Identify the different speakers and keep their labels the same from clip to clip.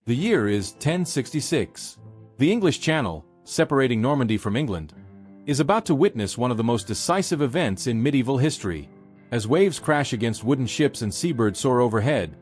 Speaker 1: The year is 1066. The English Channel, separating Normandy from England, is about to witness one of the most decisive events in medieval history. As waves crash against wooden ships and seabirds soar overhead,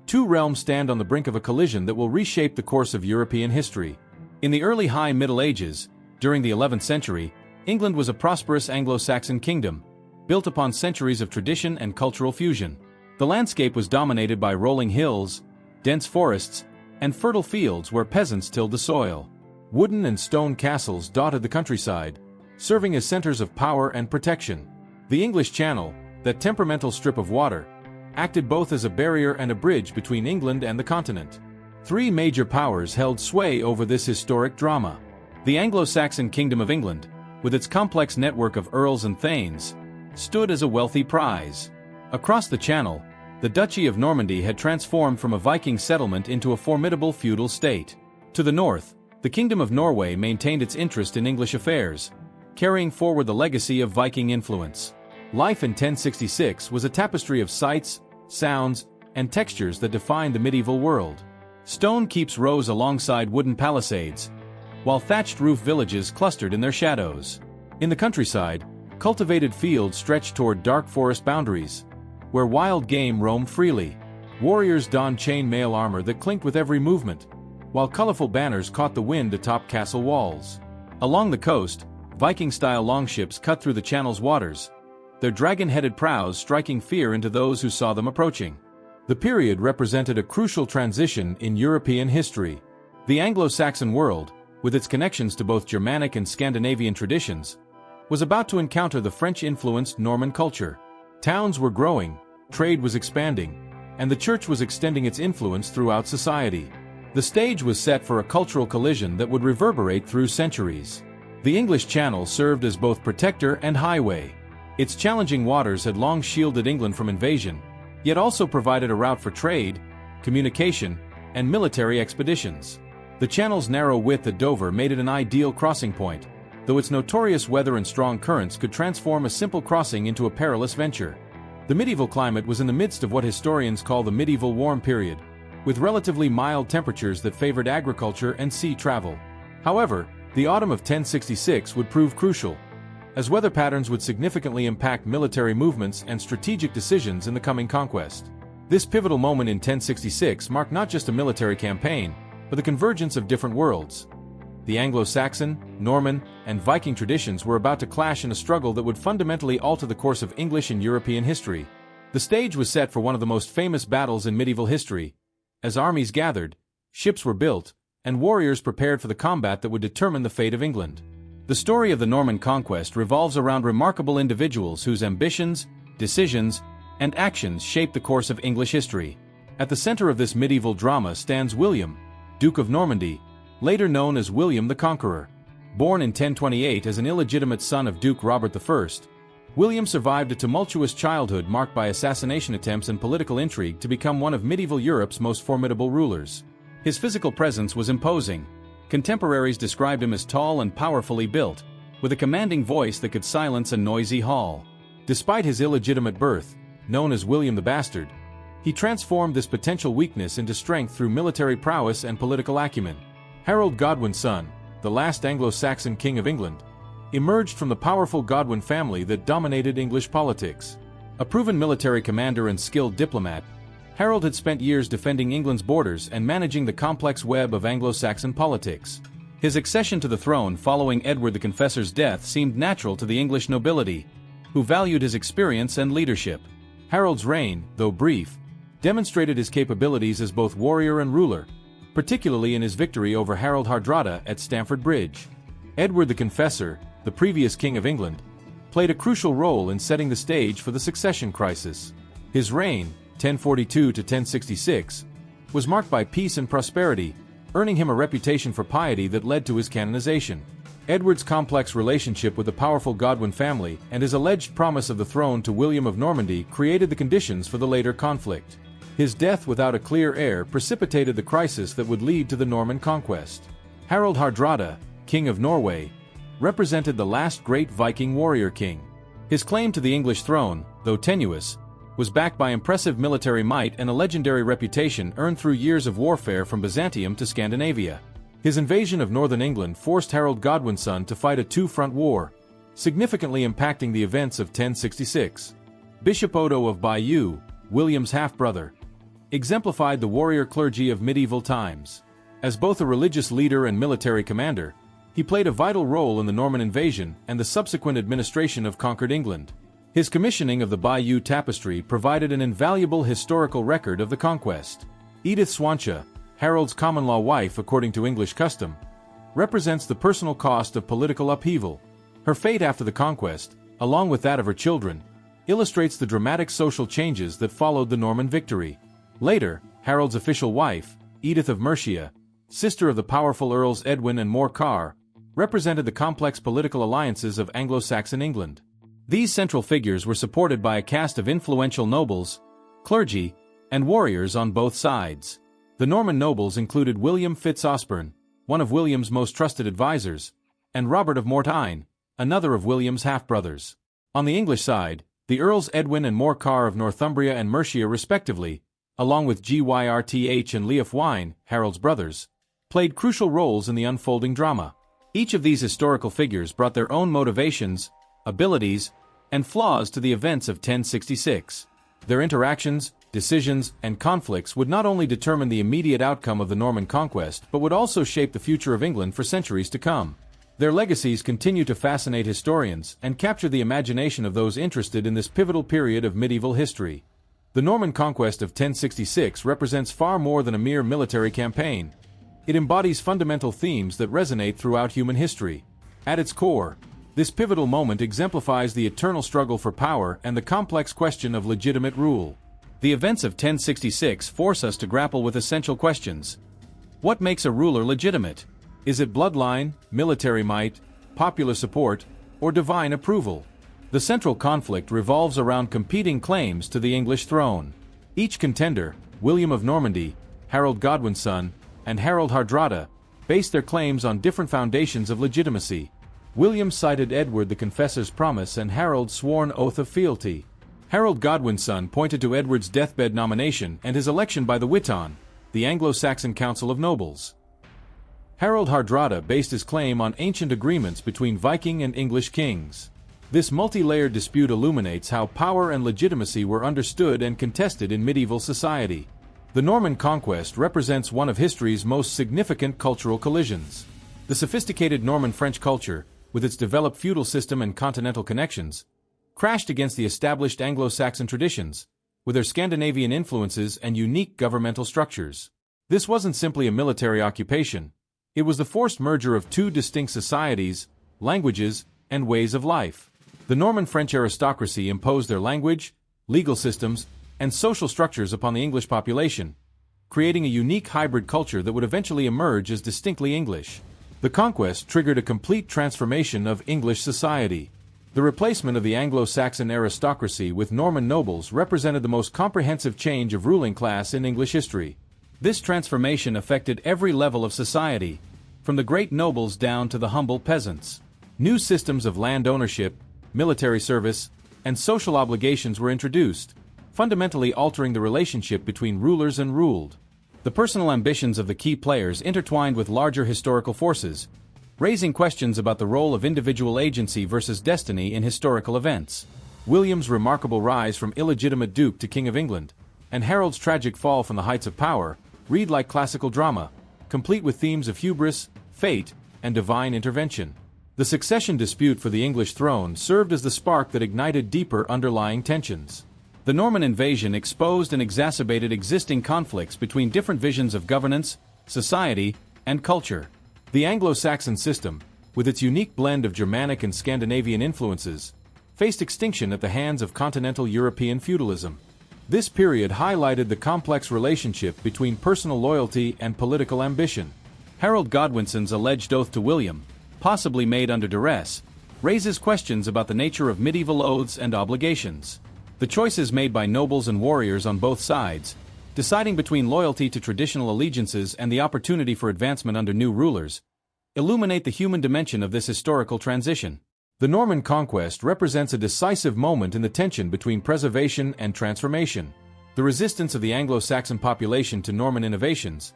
Speaker 1: two realms stand on the brink of a collision that will reshape the course of European history. In the early High Middle Ages, during the 11th century, England was a prosperous Anglo-Saxon kingdom, built upon centuries of tradition and cultural fusion. The landscape was dominated by rolling hills, dense forests, and fertile fields where peasants tilled the soil. Wooden and stone castles dotted the countryside, serving as centers of power and protection. The English Channel, that temperamental strip of water, acted both as a barrier and a bridge between England and the continent. Three major powers held sway over this historic drama. The Anglo-Saxon Kingdom of England, with its complex network of earls and thanes, stood as a wealthy prize. Across the Channel, the Duchy of Normandy had transformed from a Viking settlement into a formidable feudal state. To the north, the Kingdom of Norway maintained its interest in English affairs, carrying forward the legacy of Viking influence. Life in 1066 was a tapestry of sights, sounds, and textures that defined the medieval world. Stone keeps rose alongside wooden palisades, while thatched roof villages clustered in their shadows. In the countryside, cultivated fields stretched toward dark forest boundaries, where wild game roamed freely. Warriors donned chain-mail armor that clinked with every movement, while colorful banners caught the wind atop castle walls. Along the coast, Viking-style longships cut through the Channel's waters, their dragon-headed prows striking fear into those who saw them approaching. The period represented a crucial transition in European history. The Anglo-Saxon world, with its connections to both Germanic and Scandinavian traditions, was about to encounter the French-influenced Norman culture. Towns were growing, trade was expanding, and the church was extending its influence throughout society. The stage was set for a cultural collision that would reverberate through centuries. The English Channel served as both protector and highway. Its challenging waters had long shielded England from invasion, yet also provided a route for trade, communication, and military expeditions. The Channel's narrow width at Dover made it an ideal crossing point, though its notorious weather and strong currents could transform a simple crossing into a perilous venture. The medieval climate was in the midst of what historians call the medieval warm period, with relatively mild temperatures that favored agriculture and sea travel. However, the autumn of 1066 would prove crucial, as weather patterns would significantly impact military movements and strategic decisions in the coming conquest. This pivotal moment in 1066 marked not just a military campaign, but the convergence of different worlds. The Anglo-Saxon, Norman, and Viking traditions were about to clash in a struggle that would fundamentally alter the course of English and European history. The stage was set for one of the most famous battles in medieval history. As armies gathered, ships were built, and warriors prepared for the combat that would determine the fate of England. The story of the Norman Conquest revolves around remarkable individuals whose ambitions, decisions, and actions shaped the course of English history. At the center of this medieval drama stands William, Duke of Normandy, later known as William the Conqueror. Born in 1028 as an illegitimate son of Duke Robert I, William survived a tumultuous childhood marked by assassination attempts and political intrigue to become one of medieval Europe's most formidable rulers. His physical presence was imposing. Contemporaries described him as tall and powerfully built, with a commanding voice that could silence a noisy hall. Despite his illegitimate birth, known as William the Bastard, he transformed this potential weakness into strength through military prowess and political acumen. Harold Godwin's son, the last Anglo-Saxon king of England, emerged from the powerful Godwin family that dominated English politics. A proven military commander and skilled diplomat, Harold had spent years defending England's borders and managing the complex web of Anglo-Saxon politics. His accession to the throne following Edward the Confessor's death seemed natural to the English nobility, who valued his experience and leadership. Harold's reign, though brief, demonstrated his capabilities as both warrior and ruler, particularly in his victory over Harold Hardrada at Stamford Bridge. Edward the Confessor, the previous King of England, played a crucial role in setting the stage for the succession crisis. His reign, 1042 to 1066, was marked by peace and prosperity, earning him a reputation for piety that led to his canonization. Edward's complex relationship with the powerful Godwin family and his alleged promise of the throne to William of Normandy created the conditions for the later conflict. His death without a clear heir precipitated the crisis that would lead to the Norman Conquest. Harold Hardrada, King of Norway, represented the last great Viking warrior king. His claim to the English throne, though tenuous, was backed by impressive military might and a legendary reputation earned through years of warfare from Byzantium to Scandinavia. His invasion of northern England forced Harold Godwin's son to fight a two-front war, significantly impacting the events of 1066. Bishop Odo of Bayeux, William's half-brother, exemplified the warrior clergy of medieval times. As both a religious leader and military commander, he played a vital role in the Norman invasion and the subsequent administration of conquered England. His commissioning of the Bayeux Tapestry provided an invaluable historical record of the conquest. Edith Swansha, Harold's common-law wife according to English custom, represents the personal cost of political upheaval. Her fate after the conquest, along with that of her children, illustrates the dramatic social changes that followed the Norman victory. Later, Harold's official wife, Edith of Mercia, sister of the powerful Earls Edwin and Morcar, represented the complex political alliances of Anglo-Saxon England. These central figures were supported by a cast of influential nobles, clergy, and warriors on both sides. The Norman nobles included William Fitz-Osbern, one of William's most trusted advisors, and Robert of Mortain, another of William's half-brothers. On the English side, the Earls Edwin and Morcar of Northumbria and Mercia respectively, along with Gyrth and Leofwine, Wine, Harold's brothers, played crucial roles in the unfolding drama. Each of these historical figures brought their own motivations, abilities, and flaws to the events of 1066. Their interactions, decisions, and conflicts would not only determine the immediate outcome of the Norman conquest but would also shape the future of England for centuries to come. Their legacies continue to fascinate historians and capture the imagination of those interested in this pivotal period of medieval history. The Norman conquest of 1066 represents far more than a mere military campaign. It embodies fundamental themes that resonate throughout human history. At its core, this pivotal moment exemplifies the eternal struggle for power and the complex question of legitimate rule. The events of 1066 force us to grapple with essential questions. What makes a ruler legitimate? Is it bloodline, military might, popular support, or divine approval? The central conflict revolves around competing claims to the English throne. Each contender, William of Normandy, Harold Godwin's son, and Harold Hardrada, based their claims on different foundations of legitimacy. William cited Edward the Confessor's promise and Harold's sworn oath of fealty. Harold Godwin's son pointed to Edward's deathbed nomination and his election by the Witan, the Anglo-Saxon Council of Nobles. Harold Hardrada based his claim on ancient agreements between Viking and English kings. This multi-layered dispute illuminates how power and legitimacy were understood and contested in medieval society. The Norman conquest represents one of history's most significant cultural collisions. The sophisticated Norman French culture, with its developed feudal system and continental connections, crashed against the established Anglo-Saxon traditions, with their Scandinavian influences and unique governmental structures. This wasn't simply a military occupation. It was the forced merger of two distinct societies, languages, and ways of life. The Norman French aristocracy imposed their language, legal systems, and social structures upon the English population, creating a unique hybrid culture that would eventually emerge as distinctly English. The conquest triggered a complete transformation of English society. The replacement of the Anglo-Saxon aristocracy with Norman nobles represented the most comprehensive change of ruling class in English history. This transformation affected every level of society, from the great nobles down to the humble peasants. New systems of land ownership, military service, and social obligations were introduced, fundamentally altering the relationship between rulers and ruled. The personal ambitions of the key players intertwined with larger historical forces, raising questions about the role of individual agency versus destiny in historical events. William's remarkable rise from illegitimate duke to King of England, and Harold's tragic fall from the heights of power, read like classical drama, complete with themes of hubris, fate, and divine intervention. The succession dispute for the English throne served as the spark that ignited deeper underlying tensions. The Norman invasion exposed and exacerbated existing conflicts between different visions of governance, society, and culture. The Anglo-Saxon system, with its unique blend of Germanic and Scandinavian influences, faced extinction at the hands of continental European feudalism. This period highlighted the complex relationship between personal loyalty and political ambition. Harold Godwinson's alleged oath to William, possibly made under duress, raises questions about the nature of medieval oaths and obligations. The choices made by nobles and warriors on both sides, deciding between loyalty to traditional allegiances and the opportunity for advancement under new rulers, illuminate the human dimension of this historical transition. The Norman Conquest represents a decisive moment in the tension between preservation and transformation. The resistance of the Anglo-Saxon population to Norman innovations,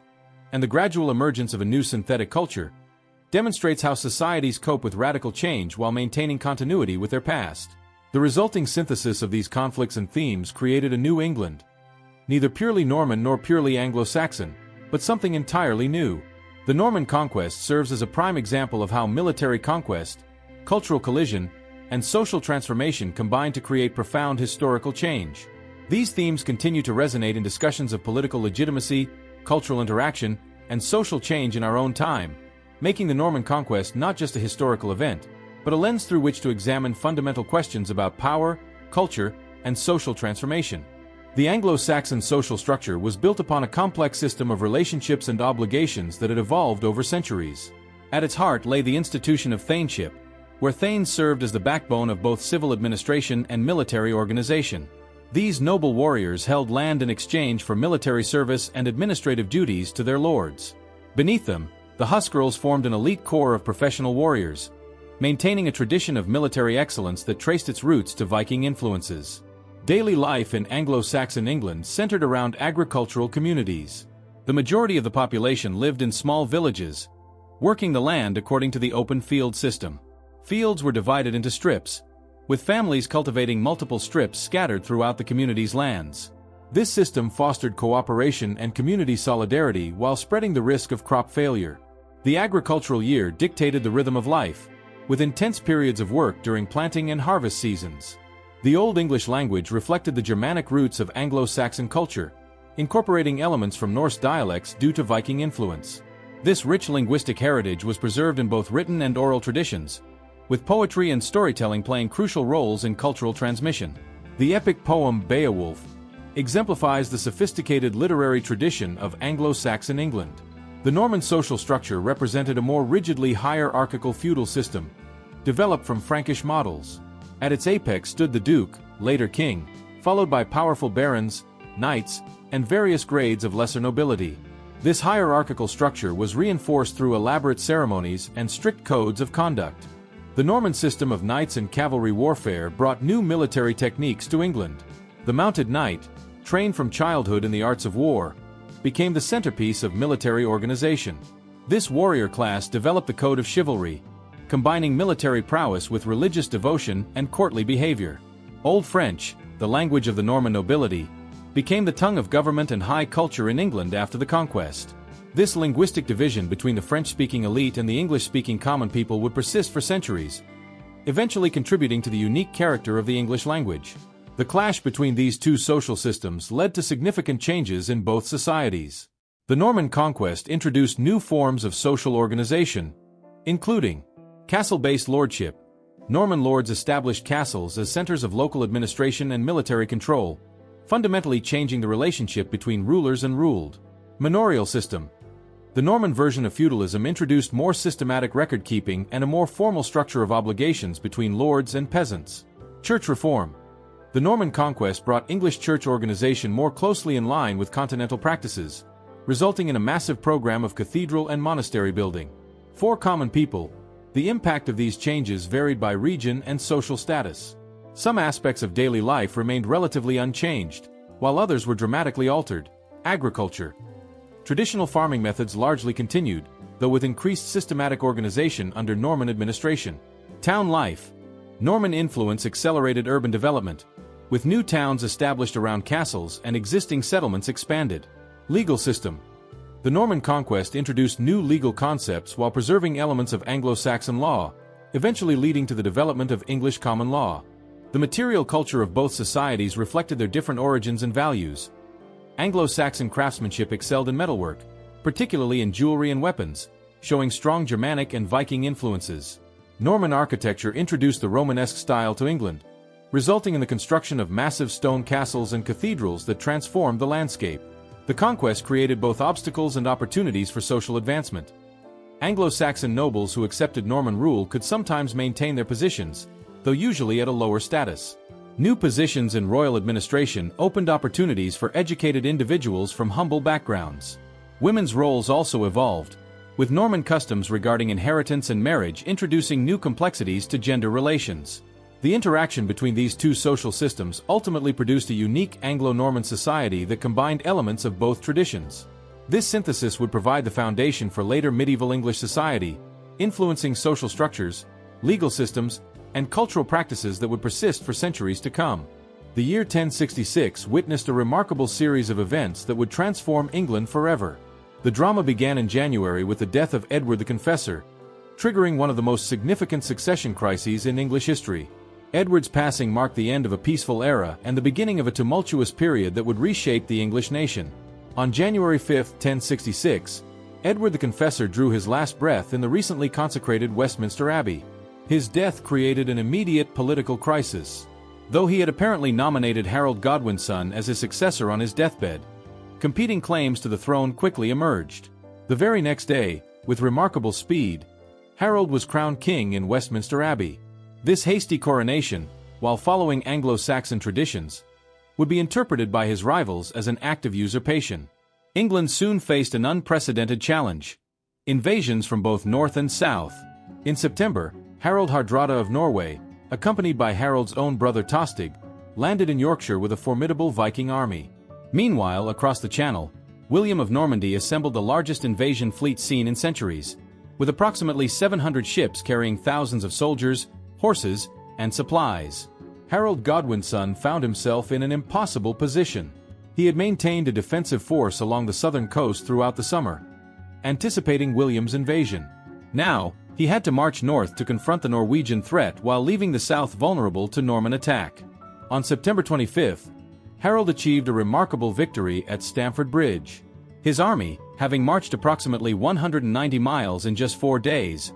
Speaker 1: and the gradual emergence of a new synthetic culture, demonstrates how societies cope with radical change while maintaining continuity with their past. The resulting synthesis of these conflicts and themes created a new England, neither purely Norman nor purely Anglo-Saxon, but something entirely new. The Norman Conquest serves as a prime example of how military conquest, cultural collision, and social transformation combine to create profound historical change. These themes continue to resonate in discussions of political legitimacy, cultural interaction, and social change in our own time, making the Norman Conquest not just a historical event, but a lens through which to examine fundamental questions about power, culture, and social transformation. The Anglo-Saxon social structure was built upon a complex system of relationships and obligations that had evolved over centuries. At its heart lay the institution of thainship, where thanes served as the backbone of both civil administration and military organization. These noble warriors held land in exchange for military service and administrative duties to their lords. Beneath them, the Huscarls formed an elite corps of professional warriors, maintaining a tradition of military excellence that traced its roots to Viking influences. Daily life in Anglo-Saxon England centered around agricultural communities. The majority of the population lived in small villages, working the land according to the open field system. Fields were divided into strips, with families cultivating multiple strips scattered throughout the community's lands. This system fostered cooperation and community solidarity while spreading the risk of crop failure. The agricultural year dictated the rhythm of life, with intense periods of work during planting and harvest seasons. The Old English language reflected the Germanic roots of Anglo-Saxon culture, incorporating elements from Norse dialects due to Viking influence. This rich linguistic heritage was preserved in both written and oral traditions, with poetry and storytelling playing crucial roles in cultural transmission. The epic poem Beowulf exemplifies the sophisticated literary tradition of Anglo-Saxon England. The Norman social structure represented a more rigidly hierarchical feudal system, developed from Frankish models. At its apex stood the duke, later king, followed by powerful barons, knights, and various grades of lesser nobility. This hierarchical structure was reinforced through elaborate ceremonies and strict codes of conduct. The Norman system of knights and cavalry warfare brought new military techniques to England. The mounted knight, trained from childhood in the arts of war, became the centerpiece of military organization. This warrior class developed the code of chivalry, combining military prowess with religious devotion and courtly behavior. Old French, the language of the Norman nobility, became the tongue of government and high culture in England after the conquest. This linguistic division between the French-speaking elite and the English-speaking common people would persist for centuries, eventually contributing to the unique character of the English language. The clash between these two social systems led to significant changes in both societies. The Norman Conquest introduced new forms of social organization, including castle-based lordship. Norman lords established castles as centers of local administration and military control, fundamentally changing the relationship between rulers and ruled. Manorial system. The Norman version of feudalism introduced more systematic record-keeping and a more formal structure of obligations between lords and peasants. Church reform. The Norman Conquest brought English church organization more closely in line with continental practices, resulting in a massive program of cathedral and monastery building. For common people, the impact of these changes varied by region and social status. Some aspects of daily life remained relatively unchanged, while others were dramatically altered. Agriculture. Traditional farming methods largely continued, though with increased systematic organization under Norman administration. Town life. Norman influence accelerated urban development, with new towns established around castles and existing settlements expanded. Legal system. The Norman Conquest introduced new legal concepts while preserving elements of Anglo-Saxon law, eventually leading to the development of English common law. The material culture of both societies reflected their different origins and values. Anglo-Saxon craftsmanship excelled in metalwork, particularly in jewelry and weapons, showing strong Germanic and Viking influences. Norman architecture introduced the Romanesque style to England, resulting in the construction of massive stone castles and cathedrals that transformed the landscape. The conquest created both obstacles and opportunities for social advancement. Anglo-Saxon nobles who accepted Norman rule could sometimes maintain their positions, though usually at a lower status. New positions in royal administration opened opportunities for educated individuals from humble backgrounds. Women's roles also evolved, with Norman customs regarding inheritance and marriage introducing new complexities to gender relations. The interaction between these two social systems ultimately produced a unique Anglo-Norman society that combined elements of both traditions. This synthesis would provide the foundation for later medieval English society, influencing social structures, legal systems, and cultural practices that would persist for centuries to come. The year 1066 witnessed a remarkable series of events that would transform England forever. The drama began in January with the death of Edward the Confessor, triggering one of the most significant succession crises in English history. Edward's passing marked the end of a peaceful era and the beginning of a tumultuous period that would reshape the English nation. On January 5, 1066, Edward the Confessor drew his last breath in the recently consecrated Westminster Abbey. His death created an immediate political crisis. Though he had apparently nominated Harold Godwin's son as his successor on his deathbed, competing claims to the throne quickly emerged. The very next day, with remarkable speed, Harold was crowned king in Westminster Abbey. This hasty coronation, while following Anglo-Saxon traditions, would be interpreted by his rivals as an act of usurpation. England soon faced an unprecedented challenge: invasions from both north and south. In September, Harald Hardrada of Norway, accompanied by Harold's own brother Tostig, landed in Yorkshire with a formidable Viking army. Meanwhile, across the Channel, William of Normandy assembled the largest invasion fleet seen in centuries, with approximately 700 ships carrying thousands of soldiers, horses, and supplies. Harold Godwin's son found himself in an impossible position. He had maintained a defensive force along the southern coast throughout the summer, anticipating William's invasion. Now, he had to march north to confront the Norwegian threat while leaving the south vulnerable to Norman attack. On September 25, Harold achieved a remarkable victory at Stamford Bridge. His army, having marched approximately 190 miles in just 4 days,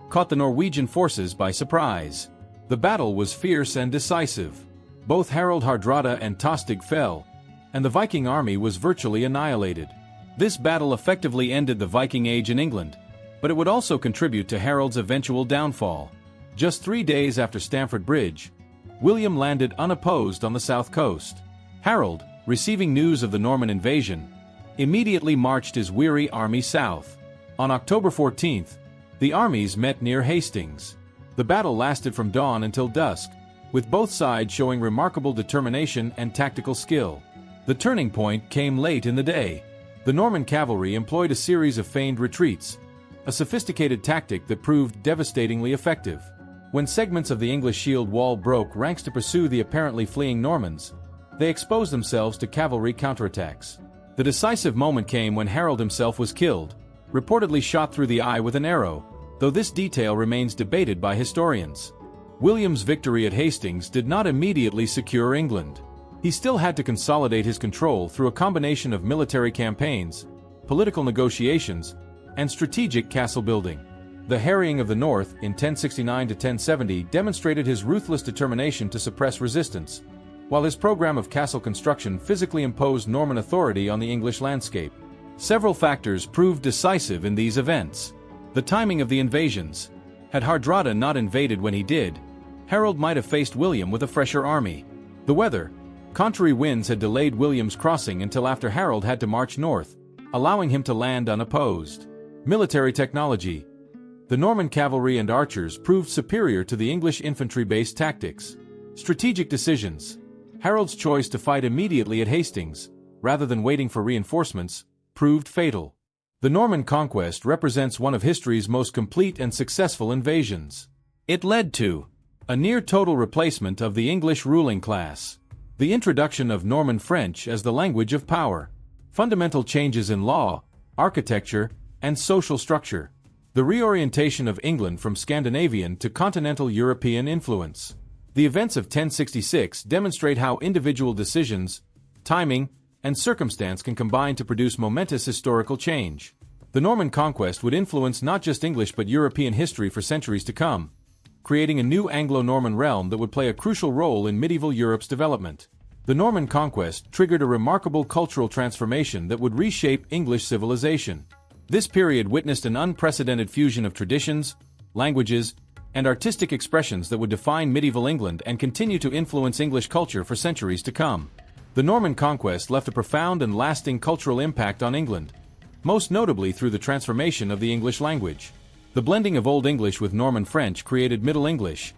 Speaker 1: caught the Norwegian forces by surprise. The battle was fierce and decisive. Both Harold Hardrada and Tostig fell, and the Viking army was virtually annihilated. This battle effectively ended the Viking Age in England, but it would also contribute to Harold's eventual downfall. Just 3 days after Stamford Bridge, William landed unopposed on the south coast. Harold, receiving news of the Norman invasion, immediately marched his weary army south. On October 14th, the armies met near Hastings. The battle lasted from dawn until dusk, with both sides showing remarkable determination and tactical skill. The turning point came late in the day. The Norman cavalry employed a series of feigned retreats, a sophisticated tactic that proved devastatingly effective. When segments of the English shield wall broke ranks to pursue the apparently fleeing Normans, they exposed themselves to cavalry counterattacks. The decisive moment came when Harold himself was killed, reportedly shot through the eye with an arrow, though this detail remains debated by historians. William's victory at Hastings did not immediately secure England. He still had to consolidate his control through a combination of military campaigns, political negotiations, and strategic castle building. The harrying of the North in 1069 to 1070 demonstrated his ruthless determination to suppress resistance, while his program of castle construction physically imposed Norman authority on the English landscape. Several factors proved decisive in these events. The timing of the invasions. Had Hardrada not invaded when he did, Harold might have faced William with a fresher army. The weather. Contrary winds had delayed William's crossing until after Harold had to march north, allowing him to land unopposed. Military technology. The Norman cavalry and archers proved superior to the English infantry-based tactics. Strategic decisions. Harold's choice to fight immediately at Hastings, rather than waiting for reinforcements, proved fatal. The Norman Conquest represents one of history's most complete and successful invasions. It led to a near-total replacement of the English ruling class, the introduction of Norman French as the language of power, fundamental changes in law, architecture, and social structure, the reorientation of England from Scandinavian to continental European influence. The events of 1066 demonstrate how individual decisions, timing, and circumstance can combine to produce momentous historical change. The Norman Conquest would influence not just English but European history for centuries to come, creating a new Anglo-Norman realm that would play a crucial role in medieval Europe's development. The Norman Conquest triggered a remarkable cultural transformation that would reshape English civilization. This period witnessed an unprecedented fusion of traditions, languages, and artistic expressions that would define medieval England and continue to influence English culture for centuries to come. The Norman Conquest left a profound and lasting cultural impact on England, most notably through the transformation of the English language. The blending of Old English with Norman French created Middle English,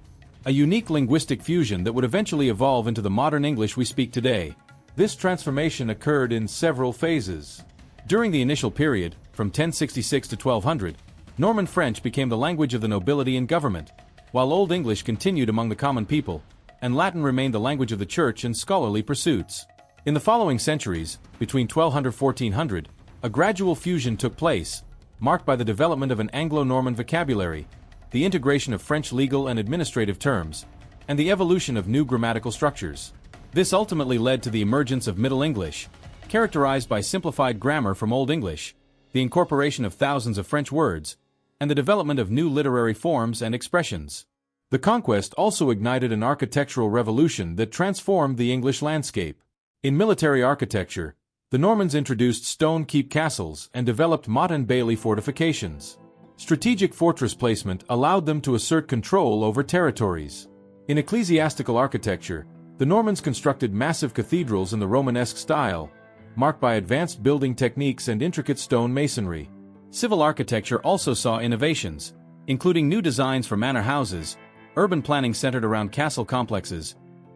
Speaker 1: a unique linguistic fusion that would eventually evolve into the modern English we speak today. This transformation occurred in several phases. During the initial period, from 1066 to 1200, Norman French became the language of the nobility and government, while Old English continued among the common people, and Latin remained the language of the church and scholarly pursuits. In the following centuries, between 1200 and 1400, a gradual fusion took place, marked by the development of an Anglo-Norman vocabulary, the integration of French legal and administrative terms, and the evolution of new grammatical structures. This ultimately led to the emergence of Middle English, characterized by simplified grammar from Old English, the incorporation of thousands of French words, and the development of new literary forms and expressions. The conquest also ignited an architectural revolution that transformed the English landscape. In military architecture, the Normans introduced stone keep castles and developed motte and bailey fortifications. Strategic fortress placement allowed them to assert control over territories. In ecclesiastical architecture, the Normans constructed massive cathedrals in the Romanesque style, marked by advanced building techniques and intricate stone masonry. Civil architecture also saw innovations, including new designs for manor houses, urban planning centered around castle complexes,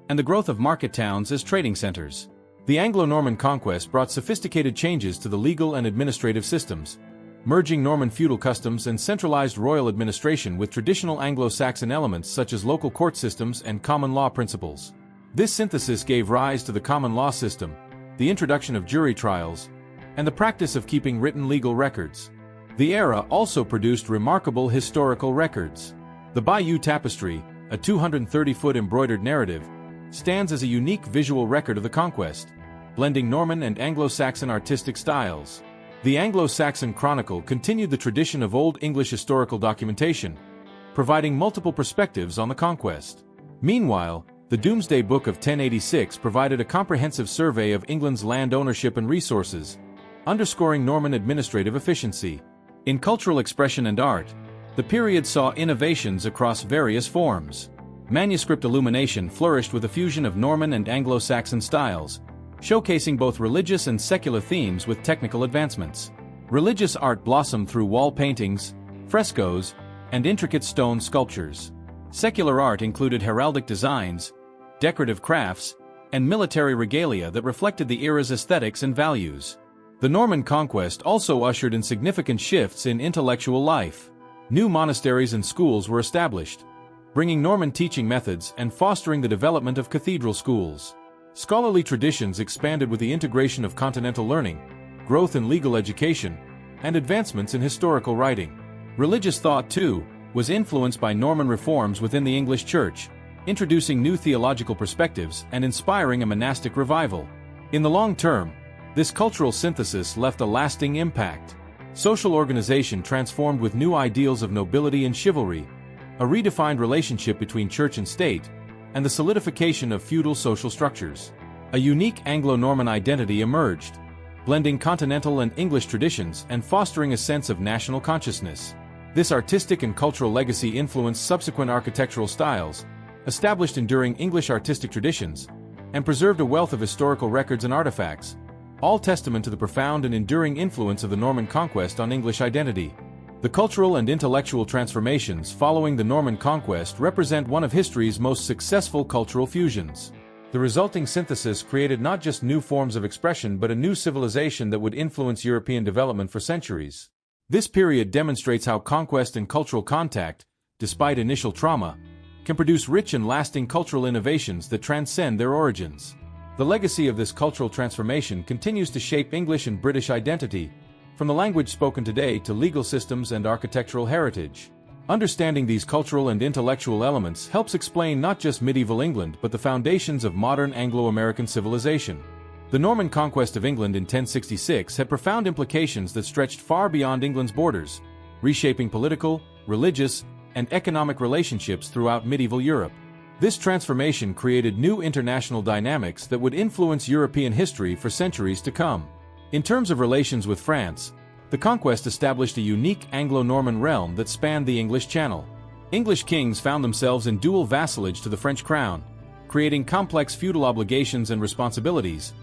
Speaker 1: and the growth of market towns as trading centers. The Anglo-Norman Conquest brought sophisticated changes to the legal and administrative systems, merging Norman feudal customs and centralized royal administration with traditional Anglo-Saxon elements such as local court systems and common law principles. This synthesis gave rise to the common law system, the introduction of jury trials, and the practice of keeping written legal records. The era also produced remarkable historical records. The Bayeux Tapestry, a 230-foot embroidered narrative, stands as a unique visual record of the conquest, blending Norman and Anglo-Saxon artistic styles. The Anglo-Saxon Chronicle continued the tradition of Old English historical documentation, providing multiple perspectives on the conquest. Meanwhile, the Domesday Book of 1086 provided a comprehensive survey of England's land ownership and resources, underscoring Norman administrative efficiency. In cultural expression and art, the period saw innovations across various forms. Manuscript illumination flourished with a fusion of Norman and Anglo-Saxon styles, showcasing both religious and secular themes with technical advancements. Religious art blossomed through wall paintings, frescoes, and intricate stone sculptures. Secular art included heraldic designs, decorative crafts, and military regalia that reflected the era's aesthetics and values. The Norman conquest also ushered in significant shifts in intellectual life. New monasteries and schools were established, bringing Norman teaching methods and fostering the development of cathedral schools. Scholarly traditions expanded with the integration of continental learning, growth in legal education, and advancements in historical writing. Religious thought, too, was influenced by Norman reforms within the English Church, introducing new theological perspectives and inspiring a monastic revival. In the long term, this cultural synthesis left a lasting impact. Social organization transformed with new ideals of nobility and chivalry, a redefined relationship between church and state, and the solidification of feudal social structures. A unique Anglo-Norman identity emerged, blending continental and English traditions and fostering a sense of national consciousness. This artistic and cultural legacy influenced subsequent architectural styles, established enduring English artistic traditions, and preserved a wealth of historical records and artifacts, all testament to the profound and enduring influence of the Norman conquest on English identity. The cultural and intellectual transformations following the Norman conquest represent one of history's most successful cultural fusions. The resulting synthesis created not just new forms of expression but a new civilization that would influence European development for centuries. This period demonstrates how conquest and cultural contact, despite initial trauma, can produce rich and lasting cultural innovations that transcend their origins. The legacy of this cultural transformation continues to shape English and British identity, from the language spoken today to legal systems and architectural heritage. Understanding these cultural and intellectual elements helps explain not just medieval England but the foundations of modern Anglo-American civilization. The Norman conquest of England in 1066 had profound implications that stretched far beyond England's borders, reshaping political, religious, and economic relationships throughout medieval Europe. This transformation created new international dynamics that would influence European history for centuries to come. In terms of relations with France, the conquest established a unique Anglo-Norman realm that spanned the English Channel. English kings found themselves in dual vassalage to the French crown, creating complex feudal obligations and responsibilities,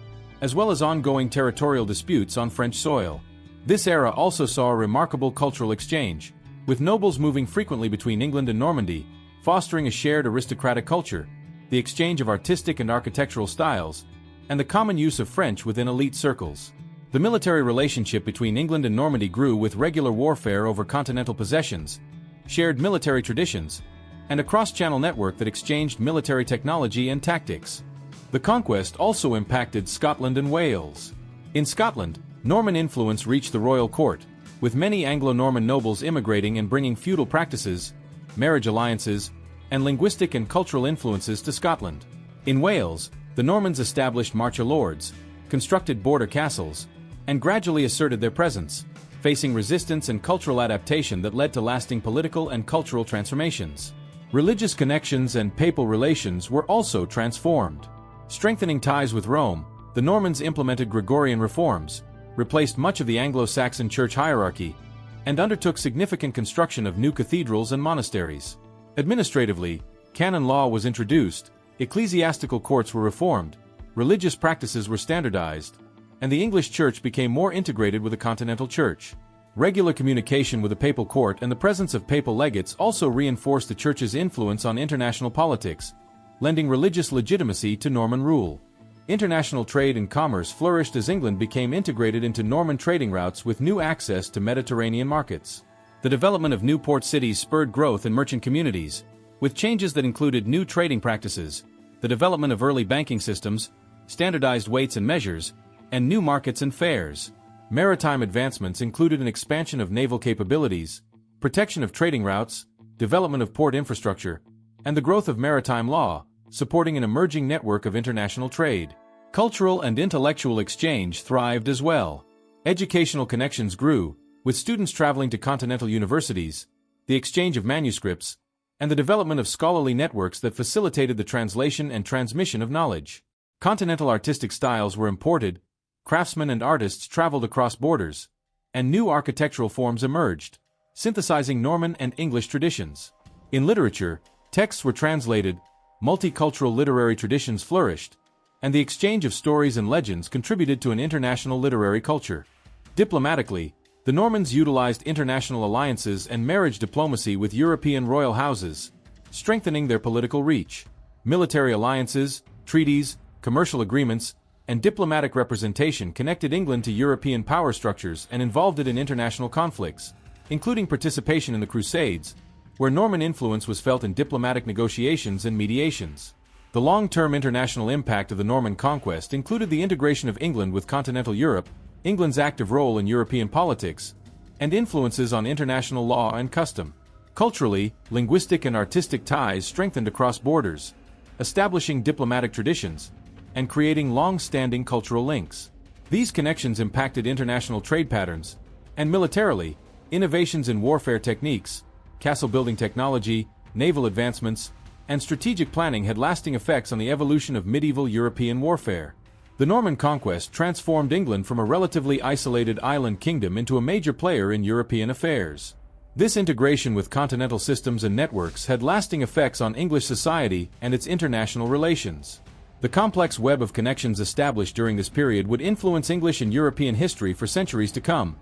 Speaker 1: as well as ongoing territorial disputes on French soil. This era also saw a remarkable cultural exchange, with nobles moving frequently between England and Normandy, fostering a shared aristocratic culture, the exchange of artistic and architectural styles, and the common use of French within elite circles. The military relationship between England and Normandy grew with regular warfare over continental possessions, shared military traditions, and a cross-channel network that exchanged military technology and tactics. The conquest also impacted Scotland and Wales. In Scotland, Norman influence reached the royal court, with many Anglo-Norman nobles immigrating and bringing feudal practices, marriage alliances, and linguistic and cultural influences to Scotland. In Wales, the Normans established marcher lords, constructed border castles, and gradually asserted their presence, facing resistance and cultural adaptation that led to lasting political and cultural transformations. Religious connections and papal relations were also transformed. Strengthening ties with Rome, the Normans implemented Gregorian reforms, replaced much of the Anglo-Saxon church hierarchy, and undertook significant construction of new cathedrals and monasteries. Administratively, canon law was introduced, ecclesiastical courts were reformed, religious practices were standardized, and the English church became more integrated with the continental church. Regular communication with the papal court and the presence of papal legates also reinforced the church's influence on international politics, lending religious legitimacy to Norman rule. International trade and commerce flourished as England became integrated into Norman trading routes with new access to Mediterranean markets. The development of new port cities spurred growth in merchant communities, with changes that included new trading practices, the development of early banking systems, standardized weights and measures, and new markets and fairs. Maritime advancements included an expansion of naval capabilities, protection of trading routes, development of port infrastructure, and the growth of maritime law, supporting an emerging network of international trade. Cultural and intellectual exchange thrived as well. Educational connections grew, with students traveling to continental universities, the exchange of manuscripts, and the development of scholarly networks that facilitated the translation and transmission of knowledge. Continental artistic styles were imported, craftsmen and artists traveled across borders, and new architectural forms emerged, synthesizing Norman and English traditions. In literature, texts were translated, multicultural literary traditions flourished, and the exchange of stories and legends contributed to an international literary culture. Diplomatically, the Normans utilized international alliances and marriage diplomacy with European royal houses, strengthening their political reach. Military alliances, treaties, commercial agreements, and diplomatic representation connected England to European power structures and involved it in international conflicts, including participation in the Crusades, where Norman influence was felt in diplomatic negotiations and mediations. The long-term international impact of the Norman Conquest included the integration of England with continental Europe, England's active role in European politics, and influences on international law and custom. Culturally, linguistic and artistic ties strengthened across borders, establishing diplomatic traditions, and creating long-standing cultural links. These connections impacted international trade patterns, and militarily, innovations in warfare techniques, castle-building technology, naval advancements, and strategic planning had lasting effects on the evolution of medieval European warfare. The Norman Conquest transformed England from a relatively isolated island kingdom into a major player in European affairs. This integration with continental systems and networks had lasting effects on English society and its international relations. The complex web of connections established during this period would influence English and European history for centuries to come,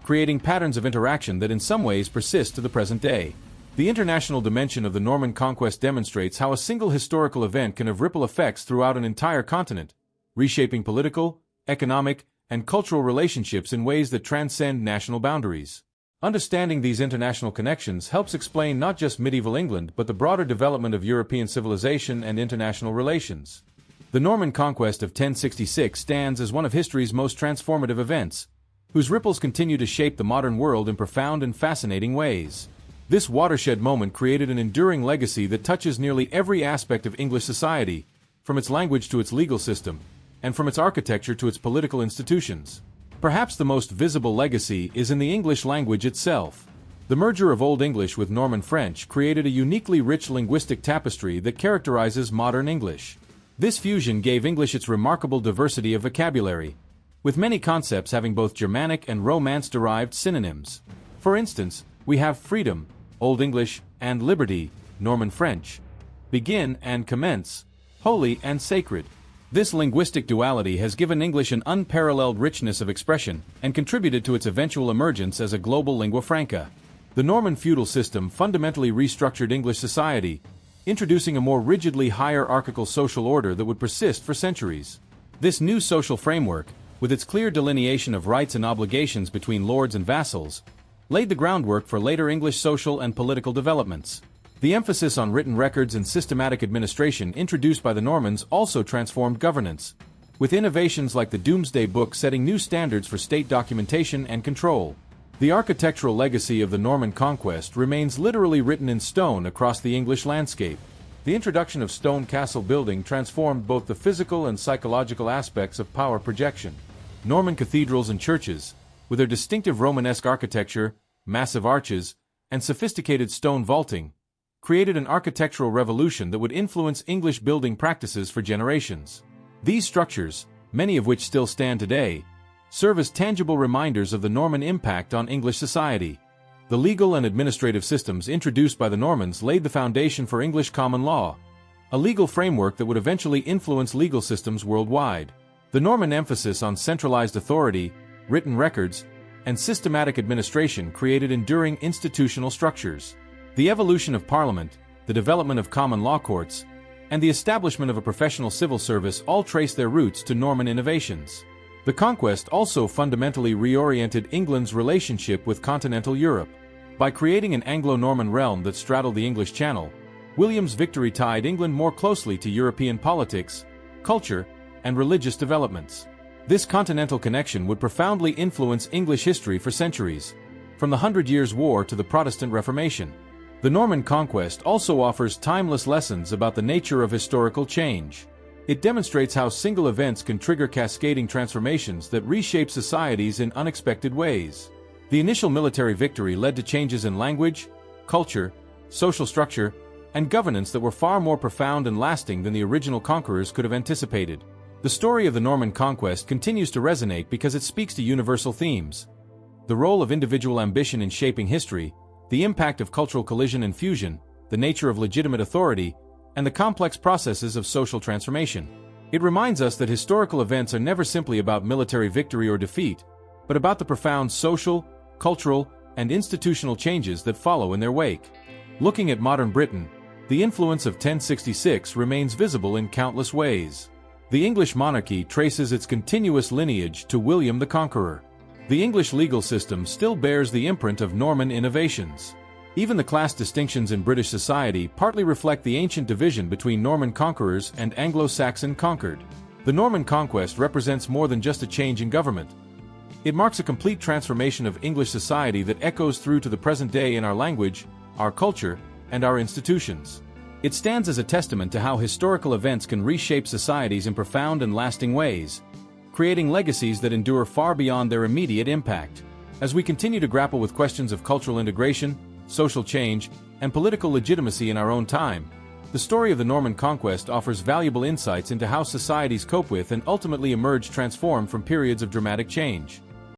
Speaker 1: creating patterns of interaction that in some ways persist to the present day. The international dimension of the Norman Conquest demonstrates how a single historical event can have ripple effects throughout an entire continent, reshaping political, economic, and cultural relationships in ways that transcend national boundaries. Understanding these international connections helps explain not just medieval England but the broader development of European civilization and international relations. The Norman Conquest of 1066 stands as one of history's most transformative events, whose ripples continue to shape the modern world in profound and fascinating ways. This watershed moment created an enduring legacy that touches nearly every aspect of English society, from its language to its legal system, and from its architecture to its political institutions. Perhaps the most visible legacy is in the English language itself. The merger of Old English with Norman French created a uniquely rich linguistic tapestry that characterizes modern English. This fusion gave English its remarkable diversity of vocabulary, with many concepts having both Germanic and Romance-derived synonyms. For instance, we have freedom, Old English, and liberty, Norman French, begin and commence, holy and sacred, This linguistic duality has given English an unparalleled richness of expression and contributed to its eventual emergence as a global lingua franca. The Norman feudal system fundamentally restructured English society, introducing a more rigidly hierarchical social order that would persist for centuries. This new social framework, with its clear delineation of rights and obligations between lords and vassals, laid the groundwork for later English social and political developments. The emphasis on written records and systematic administration introduced by the Normans also transformed governance, with innovations like the Domesday Book setting new standards for state documentation and control. The architectural legacy of the Norman Conquest remains literally written in stone across the English landscape. The introduction of stone castle building transformed both the physical and psychological aspects of power projection. Norman cathedrals and churches, with their distinctive Romanesque architecture, massive arches, and sophisticated stone vaulting, created an architectural revolution that would influence English building practices for generations. These structures, many of which still stand today, serve as tangible reminders of the Norman impact on English society. The legal and administrative systems introduced by the Normans laid the foundation for English common law, a legal framework that would eventually influence legal systems worldwide. The Norman emphasis on centralized authority, written records, and systematic administration created enduring institutional structures. The evolution of Parliament, the development of common law courts, and the establishment of a professional civil service all trace their roots to Norman innovations. The conquest also fundamentally reoriented England's relationship with continental Europe. By creating an Anglo-Norman realm that straddled the English Channel, William's victory tied England more closely to European politics, culture, and religious developments. This continental connection would profoundly influence English history for centuries, from the Hundred Years' War to the Protestant Reformation. The Norman Conquest also offers timeless lessons about the nature of historical change. It demonstrates how single events can trigger cascading transformations that reshape societies in unexpected ways. The initial military victory led to changes in language, culture, social structure, and governance that were far more profound and lasting than the original conquerors could have anticipated. The story of the Norman Conquest continues to resonate because it speaks to universal themes: the role of individual ambition in shaping history, the impact of cultural collision and fusion, the nature of legitimate authority, and the complex processes of social transformation. It reminds us that historical events are never simply about military victory or defeat, but about the profound social, cultural, and institutional changes that follow in their wake. Looking at modern Britain, the influence of 1066 remains visible in countless ways. The English monarchy traces its continuous lineage to William the Conqueror. The English legal system still bears the imprint of Norman innovations. Even the class distinctions in British society partly reflect the ancient division between Norman conquerors and Anglo-Saxon conquered. The Norman Conquest represents more than just a change in government. It marks a complete transformation of English society that echoes through to the present day in our language, our culture, and our institutions. It stands as a testament to how historical events can reshape societies in profound and lasting ways, creating legacies that endure far beyond their immediate impact. As we continue to grapple with questions of cultural integration, social change, and political legitimacy in our own time, the story of the Norman Conquest offers valuable insights into how societies cope with and ultimately emerge transformed from periods of dramatic change.